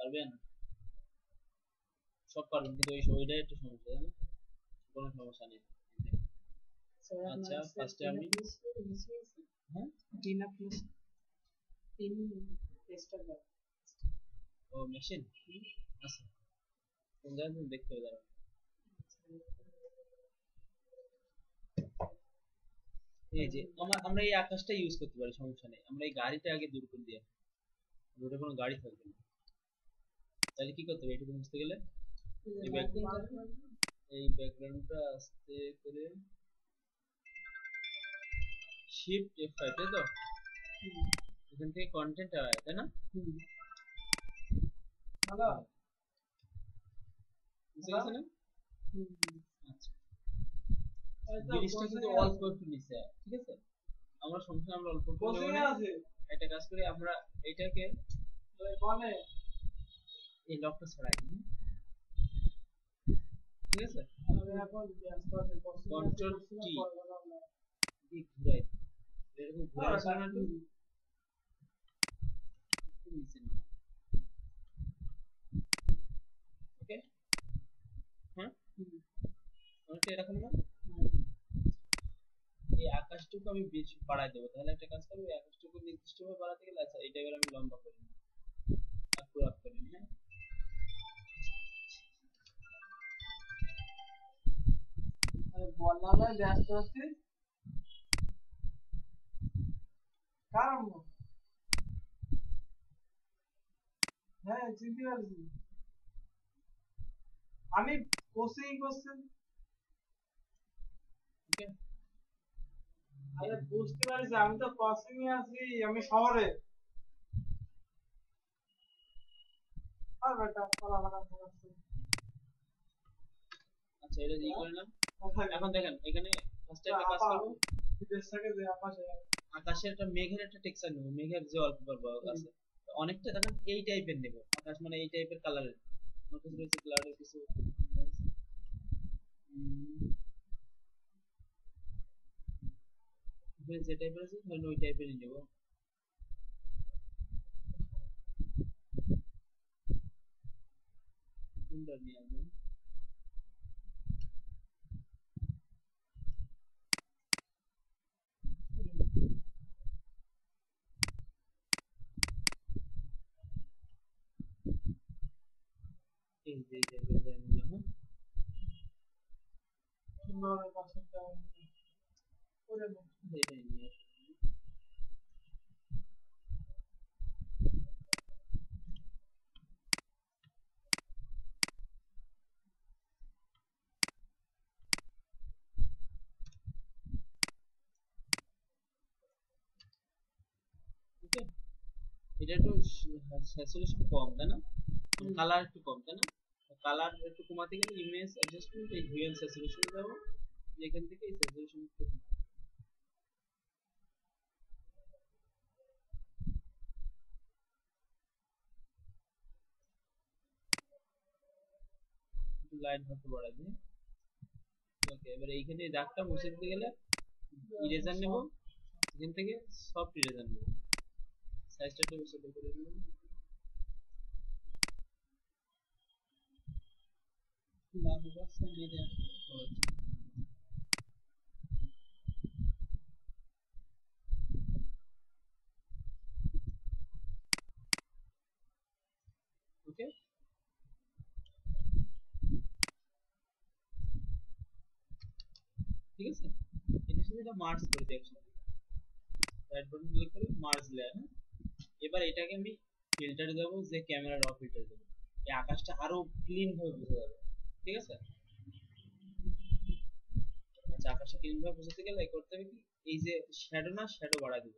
পারবেন? সব পারবেন কিন্তু ওইটাই একটু সমস্যা, তাই না? কোনো সমস্যা নেই। আচ্ছা ফার্স্টে আমি হ্যাঁ ও মেশিন আচ্ছা কোন জায়গায় দেখতে হবে দাঁড়াও। এই যে আমরা এই আকাশটা ইউজ করতে পারি, সমস্যা নেই। আমরা এই গাড়িটা আগে দূর করে দিয়ে রোডে কোনো গাড়ি থাকবে না। তাহলে কি করতে হবে এটুকু বুঝতে গেলে? এই ব্যাকগ্রাউন্ডটা আস্তে করে শিফট F5 তাই তো? এখান থেকে কন্টেন্ট হয় তাই না? ভালো বুঝতে গেছে না? আচ্ছা জিনিসটা কিন্তু অল্প একটু নিচে, ঠিক আছে? আমরা সমস্যা আমরা অল্প একটু নেব না। একটা কাজ করি আমরা এইটাকে এই লকটা ছড়াই দিই, ঠিক আছে? কন্ট্রোল টি দিয়ে ঘুরাই এরকম ঘুরে আসে না একটু নিচে নাও। ওকে হ্যাঁ অনেকটা এরকম না? এই আকাশটুকু আমি বেশি বাড়াই দেবো, তাহলে একটা কাজ করবো এই আকাশটুকু নির্দিষ্টভাবে বাড়াতে গেলে আচ্ছা এইটা এবার আমি লম্বা করি আর পুরো আপ করি হ্যাঁ। বললাম ব্যস্ত আছি কারণ হ্যাঁ চিনতে পারছি আমি কোচিং করছি। ওকে আরে বুঝতে পারছি আমি তো কোচিং এ আছি, আমি শহরে। আর বেটা পালা করছি। আচ্ছা এটা ই করে নাম এখন দেখেন এখানে ফার্স্টে একটা কাজ করব বিদেশটাকে যে আকাশের একটা মেঘের একটা টেক্সচার নেব, মেঘের যে অল্পবার আছে অনেকটা দেখেন এই টাইপের নেব, আকাশ মানে এই টাইপের কালারের আমার কাছে রয়েছে ক্লাউডের কিছু যে টাইপের আছে ধরেন ওই টাইপেরই নেব। কোনটা নিয়ে আসবেন? এই যে এই টাইপের নিলাম হ্যাঁ সুন্দর পাশেরটা করে নেব এটাই নিয়ে আসবেন। ওকে এটা একটু স্যাচুরেশন কম তাই না? কালার একটু কম তাই না? কালার একটু কমাতে গেলে ইমেজ অ্যাডজাস্টমেন্ট এই হিউয়াল স্যাচুরেশন যাব, এখান থেকে এই স্যাচুরেশন একটু লাইট ভাবে বাড়াই দিই। ওকে এবার এইখানে দাগটা মুছে দিতে গেলে ইরেজার নেব, এখান থেকে সফট ইরেজার নেব, সাইজটা একটু ছোট করে দেব। লাল বক্সটা দিয়ে দেব। ওকে ঠিক আছে এটার সাথে এটা মার্জ করে দিই একসাথে, রাইট বাটন ক্লিক করে মার্জ লেয়ার। এবার এটাকে আমি ফিল্টার দেব, যে ক্যামেরা র ফিল্টার দেব, এই আকাশটা আরো ক্লিন ভাবে বোঝা যাবে, ঠিক আছে? আচ্ছা আকাশটা ক্লিন ভাবে বোঝাতে গেলে করতে হবে কি এই যে শ্যাডো না শ্যাডো বাড়াই দেব,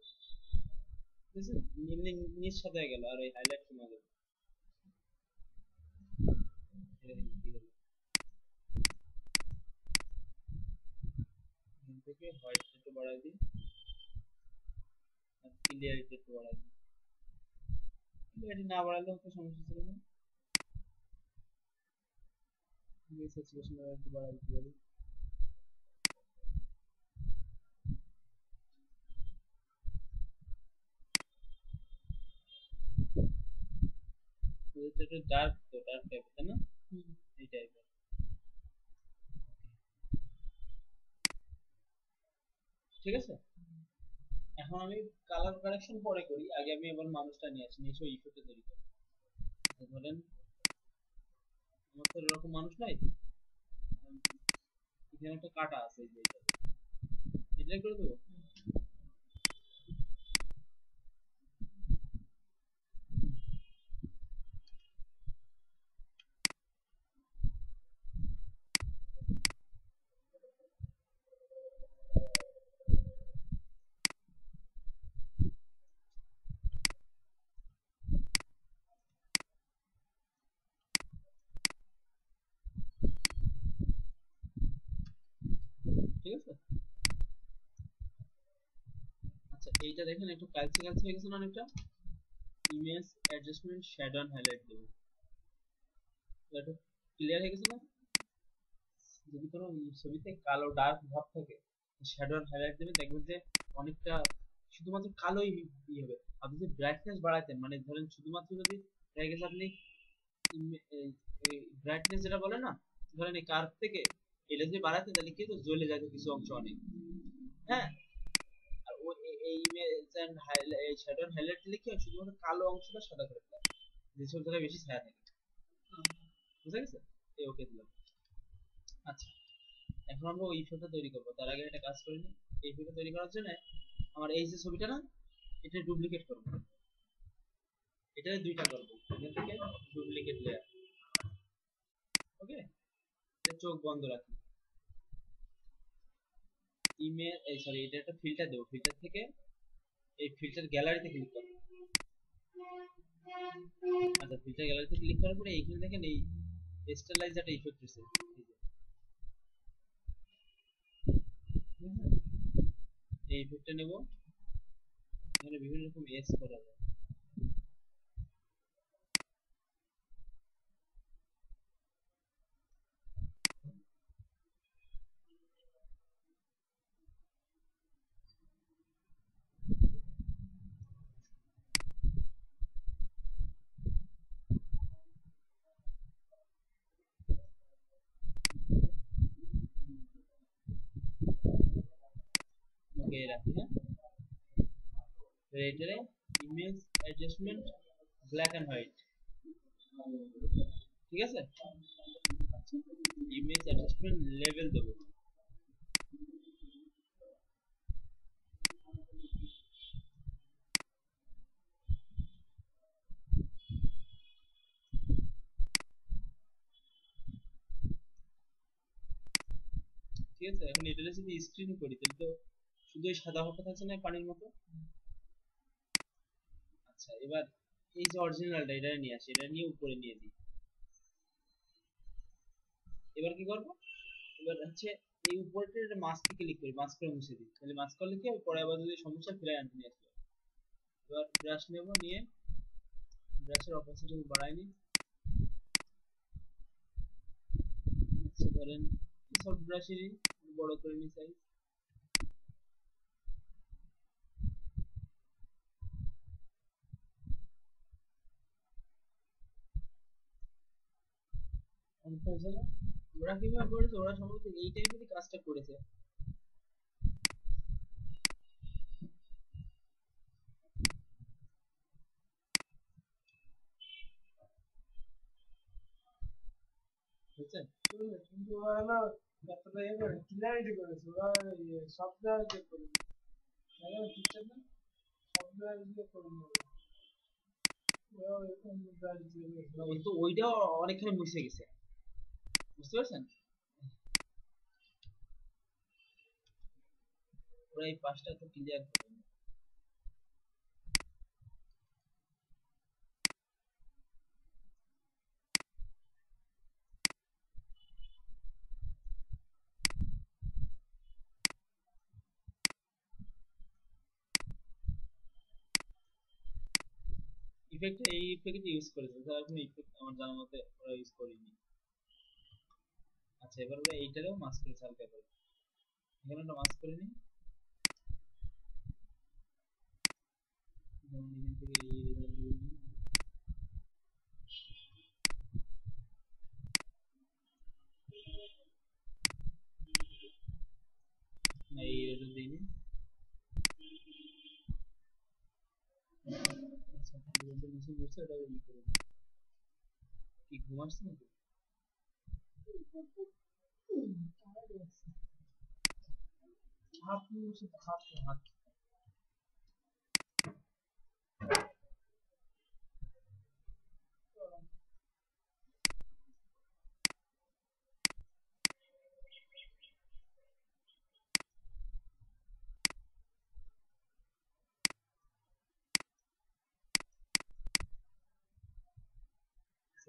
ঠিক আছে? এমনি নিচ সাথে হয়ে গেল আর এই হাইলাইট কমে গেল। এটা কি হলো এখান থেকে হোয়াইট একটু বাড়াই দিই আর ক্লিয়ারিটি একটু বাড়াই দিই, ক্লিয়ারিটি না বাড়ালেও তো সমস্যা ছিল না। স্যাচুরেশন একটু বাড়াই দিতে পারি। ইফেক্টটা একটু ডার্ক, তো ডার্ক টাইপের তাই না, এই টাইপের। ঠিক আছে, এখন আমি কালার কারেকশন পরে করি, আগে আমি এবার মানুষটা নিয়ে আসি, নিয়ে এসে ইফেক্টটা তৈরি করি। ধরেন আমার তো এরকম মানুষ নাই, এখানে একটা কাটা আছে, এই যে এটা করে দেবো। ঠিক আছে, আচ্ছা এইটা দেখেন একটু কালচে কালচে হয়ে গেছে না অনেকটা। Image adjustment shadow and highlight দেবো, একটু ক্লিয়ার হয়ে গেছে না। যদি কোনো ছবিতে কালো ডার্ক ভাব থাকে, শ্যাডো এন্ড হাইলাইট দেবেন, দেখবেন যে অনেকটা শুধুমাত্র কালোই হবে। আপনি যদি ব্রাইটনেস বাড়াতেন, মানে ধরেন শুধুমাত্র যদি দেখা গেছে আপনি ব্রাইটনেস যেটা বলে না, ধরেন এই কার্ভ থেকে এটা যদি বাড়াতেন, তাহলে কি হতো, জ্বলে যেত কিছু অংশ অনেক। হ্যাঁ, আর ও এই image and highlight, shadow and highlight দিলে কি হয়, শুধুমাত্র কালো অংশটা সাদা করে ফেলে, যেসব জায়গায় বেশি ছায়া থাকে। বুঝা গেছে, এই ওকে দিলাম। আচ্ছা, এখন আমরা ওই ইফেক্টটা তৈরি করবো, তার আগে একটা কাজ করে নিই। এই ইফেক্টটা তৈরি করার জন্য আমার এই যে ছবিটা না, এটা ডুপ্লিকেট করবো, এটা দুইটা করবো, এখান থেকে ডুপ্লিকেট লেয়ার। ওকে, চোখ বন্ধ রাখি, ইমেজ এই সরি, এটা একটা ফিল্টার দেবো, ফিল্টার থেকে এই ফিল্টার গ্যালারিতে ক্লিক করবো। আচ্ছা, ফিল্টার গ্যালারিতে ক্লিক করার পরে এইখানে দেখেন এই স্টাইলাইজ একটা ইফেক্ট আছে, এই ইফেক্টটা নেব। এখানে বিভিন্ন রকম এস করা যায়। ওকে রাখি, হ্যাঁ। এটারে image adjustment black and white, ঠিক আছে। আচ্ছা, ইমেজ অ্যাডজাস্টমেন্ট লেভেল দেবো। ঠিক আছে, এখন এটারে যদি স্ক্রিন করি, তাহলে তো শুধু এই সাদা ভাবটা থাকছে না পানির মতো। আচ্ছা, এবার এই যে অরিজিনালটা, এটা নিয়ে আসি, এটা নিয়ে উপরে নিয়ে দিই। এবার কি করবো, এবার হচ্ছে এই উপরটা একটা মাস্কে ক্লিক করি, মাস্ক করে মুছে দিই, তাহলে মাস্ক করলে কি হবে, পরে আবার যদি সমস্যা ফিরে আনতে নিয়ে আসবে। এবার ব্রাশ নেব, নিয়ে ব্রাশের অপাসিটি বাড়াই নি। আচ্ছা, ধরেন সব ব্রাশেরই বড় করে নি সাইজ। অনেকটা হয়েছে না? ওরা কিভাবে করেছে, ওরা সম্ভবত এই টাইপেরই কাজটা করেছে। বুঝছেন, কিন্তু ওরা না এতটা ইয়ে করে ক্লিয়ারিটি করেছে, ওরা সফটওয়্যার দিয়ে করে পিকচার না, সফটওয়্যার দিয়ে করে নেবে। ওরা অন্য ব্রাশ দিয়ে তো ওইটাও অনেকখানি মুছে গেছে, বুঝতে পারছেন। ওরা এই পাশটা তো ক্লিয়ার করে। ইফেক্ট, এই ইফেক্ট ইউজ করেছে, তার কোনো ইফেক্ট আমার জানা মতে ওরা ইউজ করেনি। আচ্ছা, এবার ওরা এইটারেও মাস্ক করে হালকা করে, এখানে একটা মাস্ক করে নিই। যেমন এখান থেকে এই রেজাল্ট নিচে বসে এটা ই করে দিই। কি ঘুম আসছে নাকি? হাত নিয়ে বসে হাত হাত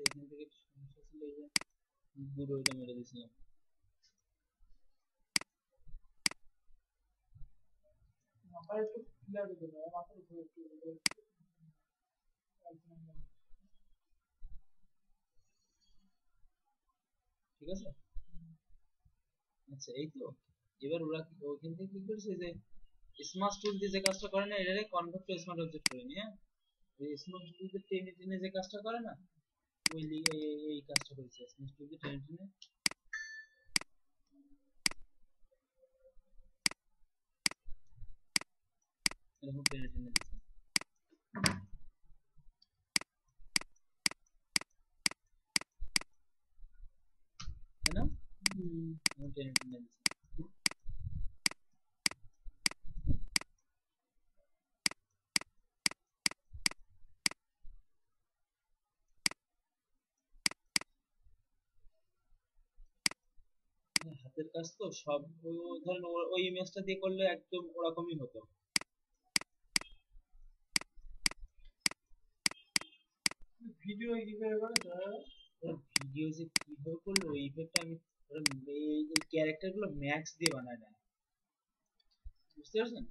এখান থেকে একটু সমস্যা ছিল, এই যে পুরো ওইটা মেরে দিয়েছিলাম। মাথায় একটু ক্লিয়ার দিতে হবে, মাথার উপরে একটু ঠিক আছে। আচ্ছা এই তো, এবার ওরা ওইখান থেকে কি করেছে যে স্মার্ট টুল দিয়ে যে কাজটা করে না, এটারে কনভার্ট টু স্মার্ট অবজেক্ট করে নিয়ে ওই স্মার্ট টুল দিয়ে টেনে টেনে যে কাজটা করে না, ওই এই কাজটা করেছে স্মার্ট টুল দিয়ে টেনে টেনে এরকম টেনে টেনে দিচ্ছে, তাই না? এরকম টেনে টেনে দিচ্ছে। হাতের কাজ তো সব, ধরেন ওই ইমেজটা দিয়ে করলে একদম ওরকমই হতো। ভিডিও কিভাবে করে ভিডিও যে কিভাবে করলো ওই ইফেক্টটা আমি এই ক্যারেক্টার গুলো ম্যাক্স দিয়ে বানায় না, বুঝতে পারছেন?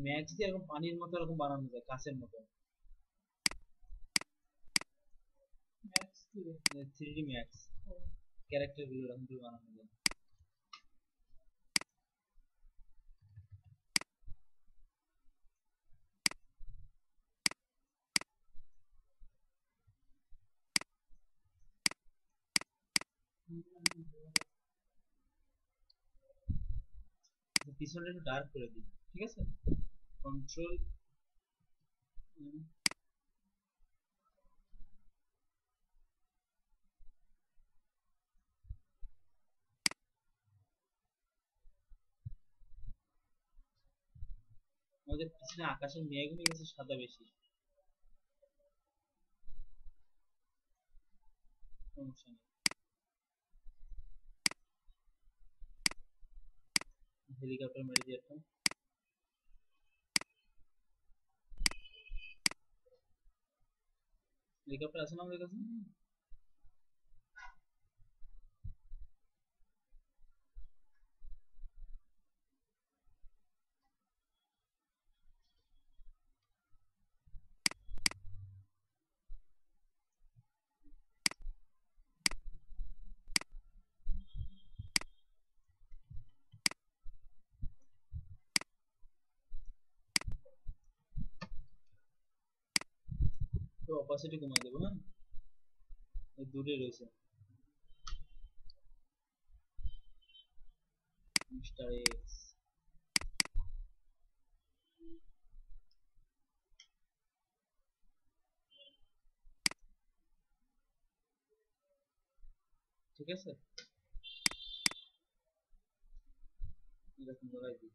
ম্যাক্স দিয়ে এরকম পানির মতো এরকম বানানো যায়, কাঁচের মতো। ম্যাক্স দিয়ে 3D ম্যাক্স ক্যারেক্টার গুলো এরকম করে বানানো যায়। পিছনটা একটু ডার্ক করে দিই, ঠিক আছে। কন্ট্রোল আমাদের পিছনে আকাশের মেঘ হয়ে গেছে সাদা বেশি, সমস্যা নেই। হেলিকপ্টার মেরে দিয়ে একটা হেলিকপ্টার আছে না আমাদের কাছে। তো অপাসিটি কমাই দেবো, হ্যাঁ দূরে রয়েছে মিস্টার এক্স। ঠিক আছে, এরকম লাগাই দিই,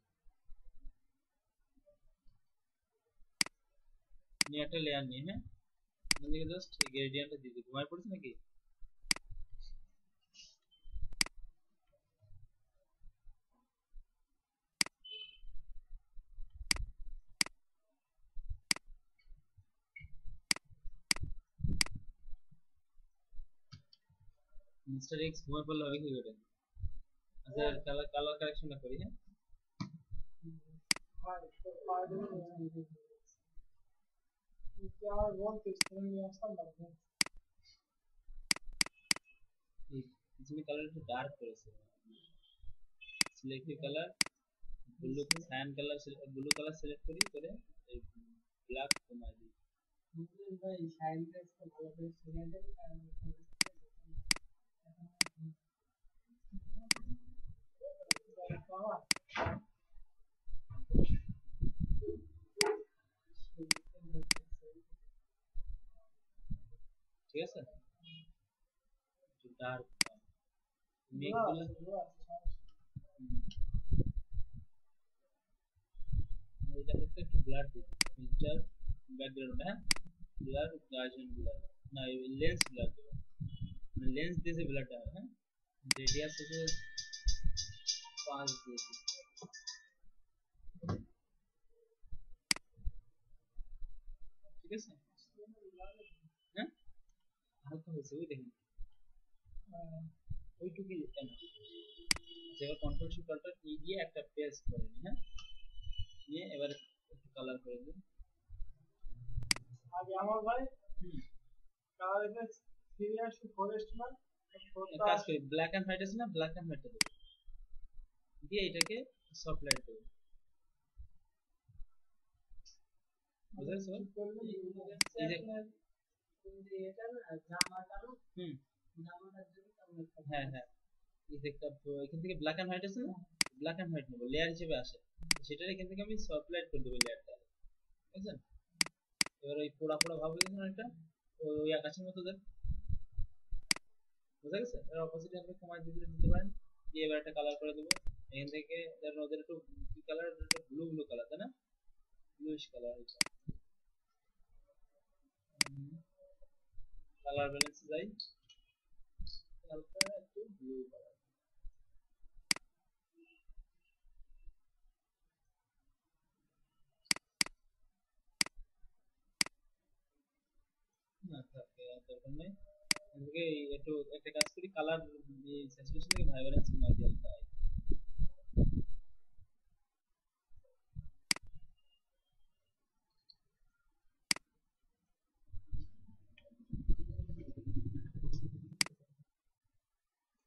নিয়ে একটা লেয়ার নিই, হ্যাঁ এদিকে জাস্ট গ্রেডিয়েন্টটা দিয়ে দিই। ঘুমায় পড়েছে নাকি? মিস্টার এক্স ঘুমায় পড়লে হবে কি করে? আচ্ছা কালার কালার কারেকশনটা করি, হ্যাঁ এই পিছনে কালার একটু ডার্ক করেছে, selective colour blue cyan colour, blue colour select করি করে এই ব্ল্যাক কমাই দিই। ভাই সাইন কাজটা ভালো করে শিখে দেন, বাবা ঠিক আছে, একটু ডার্ক মেঘগুলো। এটা হচ্ছে একটু ব্লার দিই, ফিল্টার ব্যাকগ্রাউন্ড, হ্যাঁ ব্লার গার্জিয়ান ব্লার, না লেন্স ব্লার দেবো, লেন্স দিয়েছে ব্লারটা, হ্যাঁ রেডিয়াস হচ্ছে 5 দিয়েছি, ঠিক আছে, হ্যাঁ হালকা হয়েছে ওই দেখেন, ওইটুকুই কেন। আচ্ছা, এবার কন্ট্রোল শিফট অল্টার ই দিয়ে একটা পেস্ট করে নিই, হ্যাঁ নিয়ে এবার একটু কালার করে দিই। আগে আমার ভাই কালার এফেক্ট 3 ফরেস্ট না কাজ করি, ব্ল্যাক এন্ড হোয়াইট আছে না, ব্ল্যাক এন্ড হোয়াইটটা দেবো, দিয়ে এটাকে সফট লাইট দেবো, বুঝেছো? এই যে এটা না জামাটা না, জামাটার জন্য হ্যাঁ হ্যাঁ, এই যে একটা এখান থেকে ব্ল্যাক এন্ড হোয়াইট আছে না, ব্ল্যাক এন্ড হোয়াইট নেবো, লেয়ার হিসেবে আসে, সেটার এখান থেকে আমি সফট লাইট করে দেবো লেয়ারটা, বুঝছেন? এবার ওই পোড়া পোড়া ভাব হয়ে গেছে না একটা, ওই ওই আকাশের মতো দেন, বুঝা গেছে? এর অপোজিটে আপনি কমাই দিতে দিতে পারেন, দিয়ে এবার একটা কালার করে দেবো, এখান থেকে ধরেন ওদের একটু কি কালার, একটা ব্লু ব্লু কালার, তাই না, ব্লুইশ কালার, এটা কালার ব্যালেন্স যাই, হালকা একটু ব্লু কালার, না থাকে আর দরকার নেই, এদিকে একটু একটা কাজ করি, কালার স্যাচুরেশন থেকে ভাইব্রেন্স কমাই দিই হালকা,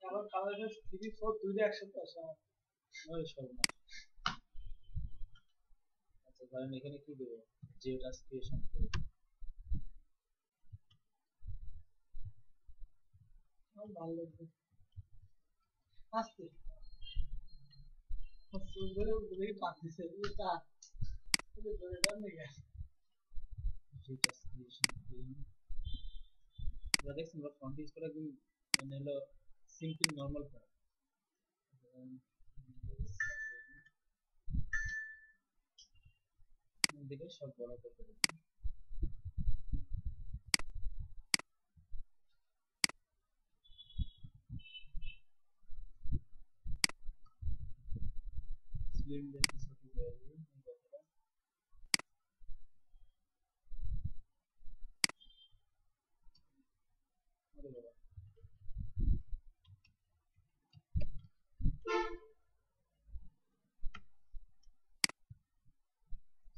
আমার কালার 3 4 দুইটা একসাথে আসে আমার, ওই সর্বনাশ। আচ্ছা ধরেন এখানে কি দেবো, জেড অ্যাসপিরেশন করে, আমার ভালো লাগবে, আস্তে সুন্দর বলে পাচ্ছিস এটা, এটা ধরে দাম নেই, জেড অ্যাসপিরেশন ক্রিম, আমরা দেখছেন আমরা ফন্ট ইউজ করে একদম মানে হলো সিম্পল নরমাল ফন্ট, দেখে সব বড় করতে হবে, স্লিম দেখতে ছোট করে দিই কথাটা, আরে বাবা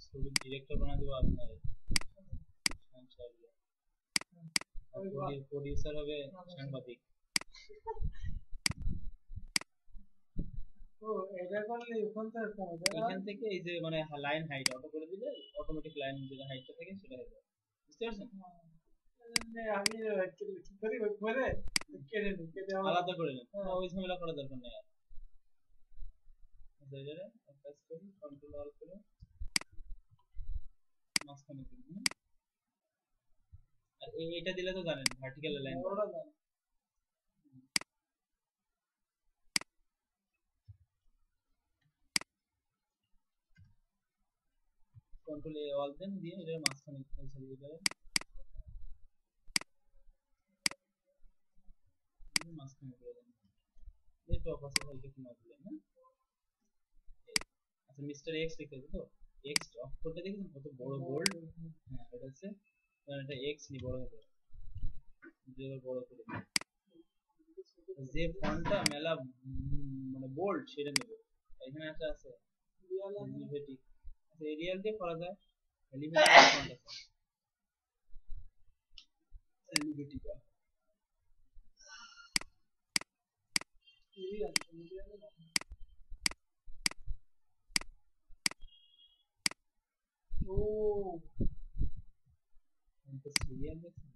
ছবির ডিরেক্টর বানা দেবো আপনার প্রডিউসার হবে সাংবাদিক, ও এটা করলে ওখান থেকে কমে যায়, এখান থেকে এই যে মানে লাইন হাইট অটো করে দিলে অটোমেটিক লাইন যেটা হাইটটা থাকে সেটা হয়ে যাবে, বুঝতে পারছেন? আমি কি করি ওই করে কেটে নিই, কেটে আলাদা করে নিই, ওই ঝামেলা করার দরকার নেই আর, জায়গায় কাজ করি কন্ট্রোল অল করে মাঝখানে দিই, আর এটা দিলে তো জানেন ভার্টিক্যাল লাইন, কন্ট্রোল এ অল দেন দিয়ে এটা মাঝখানে সরি এটা মাঝখানে করে দেন, এটা অপাসিটি হালকা কমা দিলেন, হ্যাঁ এই। আচ্ছা মিস্টার এক্স লিখতে হবে তো, এক্স অফ করতে দেখেছেন কত বড় বোল্ড, হ্যাঁ এটা হচ্ছে কারণ এটা এক্স নি বড় হবে, যে বড় করে দিই। যে ফন্টটা মেলা মানে বোল্ড সেটা নেব, এখানে একটা আছে এলিভেটিক, আচ্ছা এরিয়াল দিয়ে করা যায়, এলিভেটিক ফন্ট আছে, এলিভেটিকা এরিয়াল এরিয়াল ও এটা সিরিয়াল দেখছেন,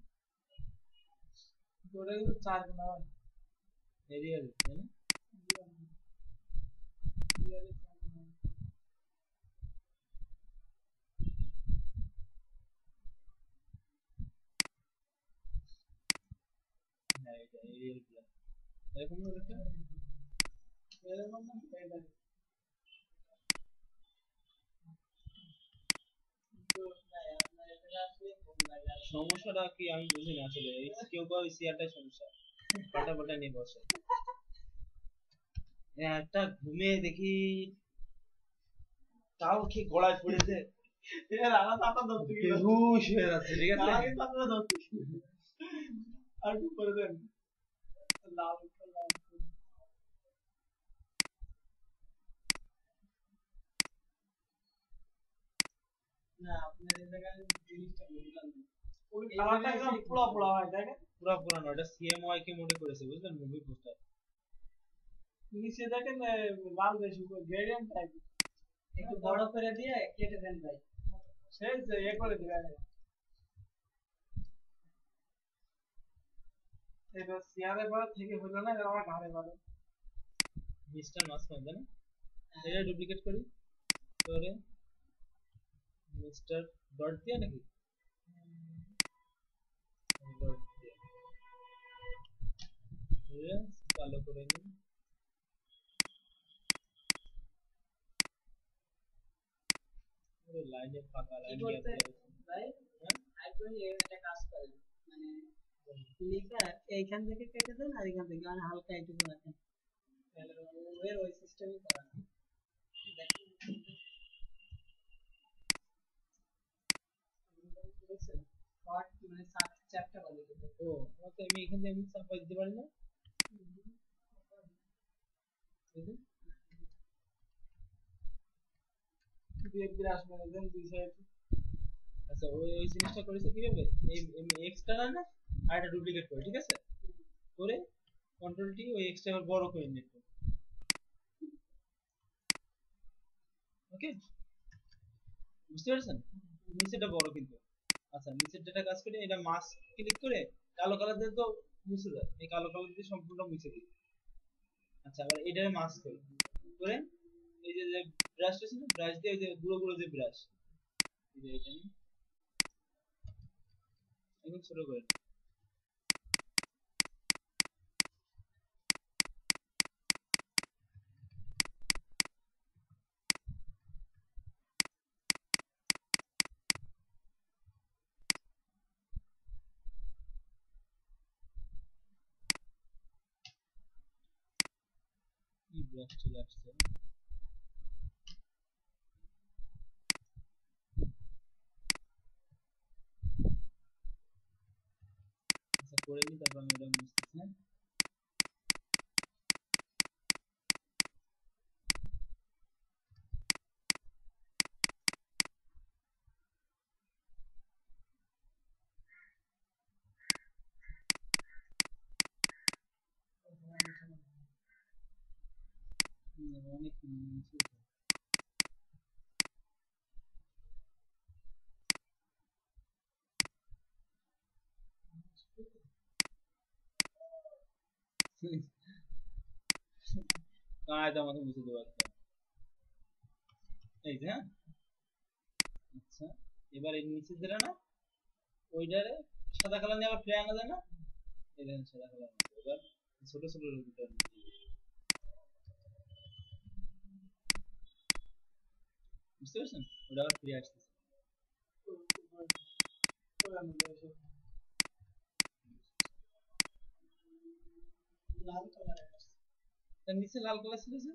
ওটা কিন্তু 4 গুণ হয় এরিয়াল, তাই না, এরিয়াল এটা রিয়েল প্ল্যান এরকম না একটা এরকম না এটা তো ভাই আপনার এটা আসলে কম লাগে আর সমস্যাটা কি আমি বুঝি না আসলে কেউ কেউ সিয়ারটাই সমস্যা পাল্টা পাল্টা নিয়ে বসে একটা ঘুমিয়ে দেখি তাও কি গলায় পড়েছে এর আলাদা পাতা ধরতে গেল বেহুশ হয়ে যাচ্ছে ঠিক আছে আগে পাতা ধরতে আর কি করে দেন লাভ লাভ না আপনার এই জায়গায় জিনিসটা বুঝলাম না ওই কালারটা একদম পুরো পুরো হয় তাই না পুরা পুরানো এটা সিএমওয়াই কে মোডে করেছে বুঝলেন মুভি পোস্টার নিচে দেখেন লাল বেশি গ্রেডিয়েন্ট টাইপ একটু বড় করে দিয়ে কেটে দেন ভাই সেই যে এ করে দিবেন এবার সিয়ারে বার থেকে হলো না এবার আমার ঘাড়ে বাড়ে মিস্টার মাস্ক জানেন এটা ডুপ্লিকেট করি করে মিস্টার ডট দিয়ে নাকি ডট দিয়ে কালো করে নিন লাইনে ফাঁকা কি লাইন করতে গ্যাপ ভাই হ্যাঁ আপনি একটা কাজ করেন মানে লিখা এইখান থেকে কেটে দেন আর এখান থেকে মানে হালকা একটু রাখেন তাহলে ওর ওই সিস্টেমই করা দেখছেন শর্ট মানে চ্যাপ্টার বলে দিতে ও ওকে আমি এখান থেকে চাপা দিতে পারি না বুঝলেন? দুই এক বিরাশ মানে দেন দুই সাইড আচ্ছা ওই ওই জিনিসটা করেছে কিভাবে এই এক্সট্রা না আর এটা ডুপ্লিকেট করে ঠিক আছে করে কন্ট্রোল টি ওই এক্সট্রা আবার বড় করে নিতে ওকে বুঝতে পারছেন নিচেটা বড় কিন্তু আচ্ছা নিচের যেটা কাজ করে এটা মাস্ক ক্লিক করে কালো কালার দিয়ে তো মুছে যায় এই কালো কালার দিয়ে সম্পূর্ণ মুছে দিই আচ্ছা আবার এটারে মাস্ক করি করে এই যে ব্রাশ আছে না ব্রাশ দিয়ে ওই যে গুঁড়ো গুঁড়ো যে ব্রাশ এই যে এটা নিয়ে একদম ছোট করে এই ব্রাশ চলে আসছে আচ্ছা করে নি তারপর আমি এটা মুছতেছি হ্যাঁ অনেক মুছে কায়দা মতো মুছে দেবো একটা এই যে হ্যাঁ আচ্ছা এবার এই নিচে যেটা না ওইটারে সাদা কালার নিয়ে আবার ফিরে আনা যায় না এই দেখেন সাদা কালার মতো এবার ছোট ছোট রুটিটা বুঝতে পারছেন ওটা আবার ফিরে আসতেছে লাল কালার তার নিচে লাল কালার ছিল যে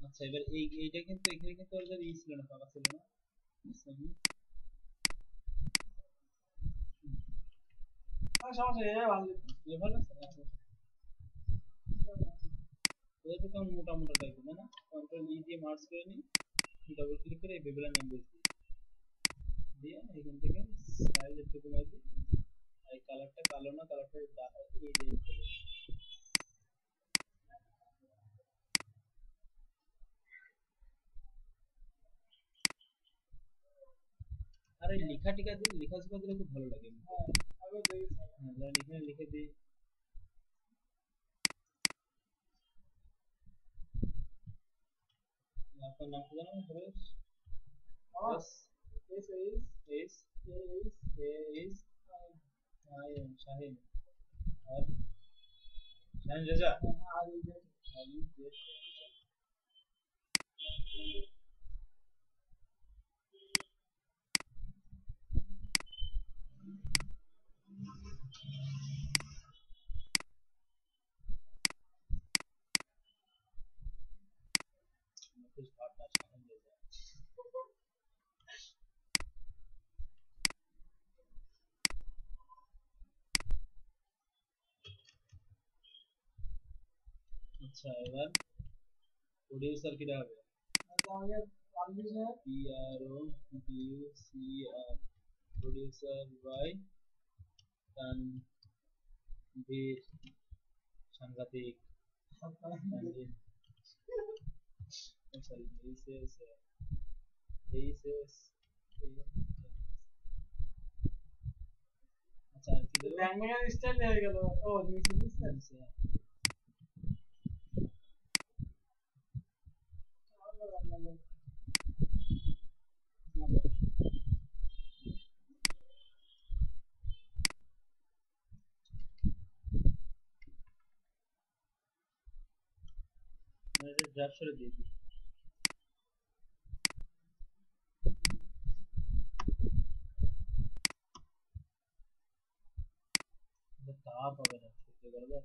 আচ্ছা এবার এই এইটা কিন্তু এখানে কিন্তু ওদের ই ছিল না ফাঁকা ছিল না আচ্ছা, সমস্যা নেই ভালো এ ভালো আছে আচ্ছা ওদের তো কেমন মোটা মোটা টাইপের তাই না কন্ট্রোল ই দিয়ে মার্জ করে নিই ডাবল ক্লিক করে বেবেলা নাম বলছি দিয়ে এখান থেকে সাইজ একটু কমাই দিই এই কালারটা কালো না কালারটা এই যে আর এই লেখা টিকা দিলে লেখা শেখা দিলে খুব ভালো লাগে হ্যাঁ আগে দেখেছি হ্যাঁ এখানে লিখে দিই আপনার নাম কি জানো? সুরেশ? আমার S S S S A S Shahin Shahin আর শাহিন রেজা আর এই যে আলী জেড মুকেশ ভাট আর শাহিন রেজা। আচ্ছা এবার প্রডিউসার কিরা হবে? আমাদের publisher P R O U C R producer by Tanvir সাংঘাতিক Tanvir sorry H S H S আচ্ছা আর কি দেবো? ব্যাঙ্গালোর স্টাইল হয়ে গেল। ও নিচে বুঝছেন এটা ড্রাফট করে দিয়ে দিই। তা পাবে না সত্যি করে দেখ।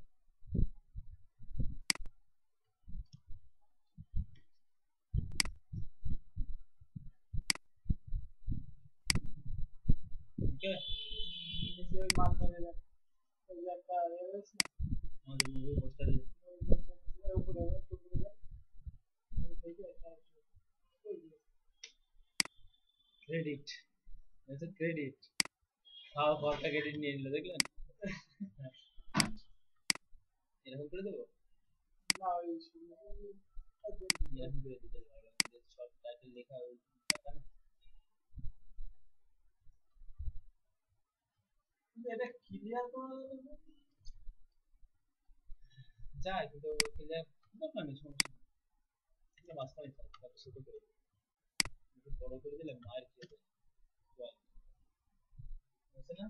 ওকে নিচে ওই মাল মেরে দেন। ওই যে একটা ইয়ে রয়েছে না, আমাদের মুভি পোস্টারে ওই উপরে একটু উপরে যান। ওই থেকে একটা আছে। ওই যে ক্রেডিট এটা ক্রেডিট তাও ঘরটা ক্রেডিট নিয়ে নিল দেখলেন? এরকম করে দেবো না ওই এরকম করে দিতে ভালো লাগে সব টাইটেল লেখা ওই টাকা না এটা ক্লিয়ার করা যাবে না? যায় কিন্তু ক্লিয়ার দরকার নেই সমস্যা নেই এটা মাঝখানে থাকে তারপর ছোট করে দিই একটু বড় করে দিলে মায়ের খেয়ে দেয় বল বুঝছে না?